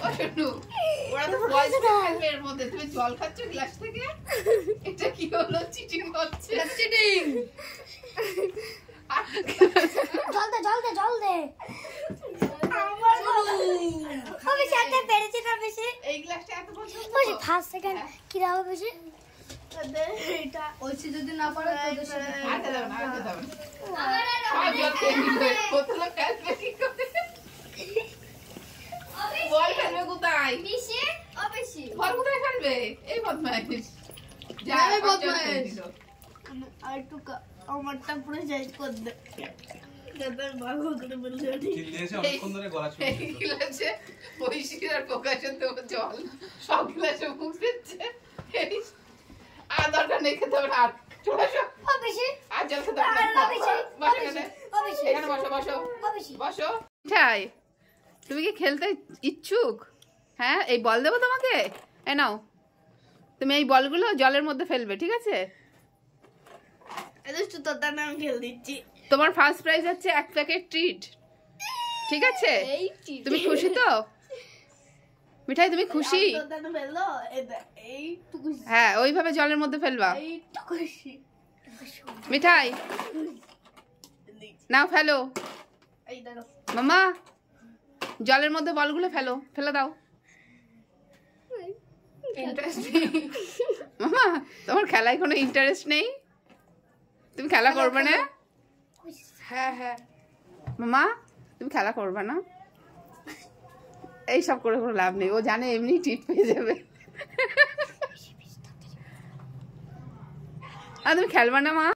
ও শোনো, ওরা তো ভয়েস খাবে এর মধ্যে, তুমি জল খাচ্ছ গ্লাস থেকে? এটা কি হলো? চিটিং হচ্ছে। চিটিং। জল দে আমি সাথে পেরেছি না বেশি। এই গ্লাসটা এত পছন্দ। বেশি ফার্স্ট সেকেন্ড কি দাও বেশি? এটা ওইছি যদি না পারে তোদের সাথে আচ্ছা দাও না, আচ্ছা দাও না। সব জল খেয়ে নিবে, বোতল কাটবে কি করে? বল ফেলবে কোথায়? বেশি ও বেশি বল কোথায় ফেলবে? এই বদমাইশ। যা এই বদমাইশ। বদমাইশ। আর একটু আমারটা পুরো সাইজ কর দে যাতে ভালো করে বললে চিল্লিয়েছে অনেকক্ষণ ধরে গলা শুকিয়ে এই গ্লাসে ঐশীর আর প্রকাশের দেবো জল, সব গ্লাসে মুখ দিচ্ছে। আর দরকার নেই খেতে হবে না। আর চলে আসো, ও বেশি আর জল খেতে হবে না। বসো এখানে, এখানে বসো বসো বসো। মিঠাই, তুমি কি খেলতে ইচ্ছুক? হ্যাঁ, এই বল দেবো তোমাকে। এ নাও, তুমি এই বলগুলো জলের মধ্যে ফেলবে, ঠিক আছে? একটু তোর নাম খেল দিচ্ছি। তোমার ফার্স্ট প্রাইজ হচ্ছে 1 প্যাকেট ট্রিট, ঠিক আছে? তুমি খুশি তো মিঠাই? তুমি খুশি? তোর নাম ফেললো এইটুকু হ্যাঁ, ওইভাবে জলের মধ্যে ফেলবা। এইটুকু মিঠাই নাও ফেলো। এই দেখো মামা, জলের মধ্যে বলগুলো ফেলো, ফেলে দাও। মামা, তোমার খেলায় কোনো ইন্টারেস্ট নেই? তুমি খেলা করবে না? হ্যাঁ হ্যাঁ মামা, তুমি খেলা করবে না? এই সব করে কোনো লাভ নেই, ও জানে এমনি টিট পেয়ে যাবে। আর তুমি খেলবা না মা?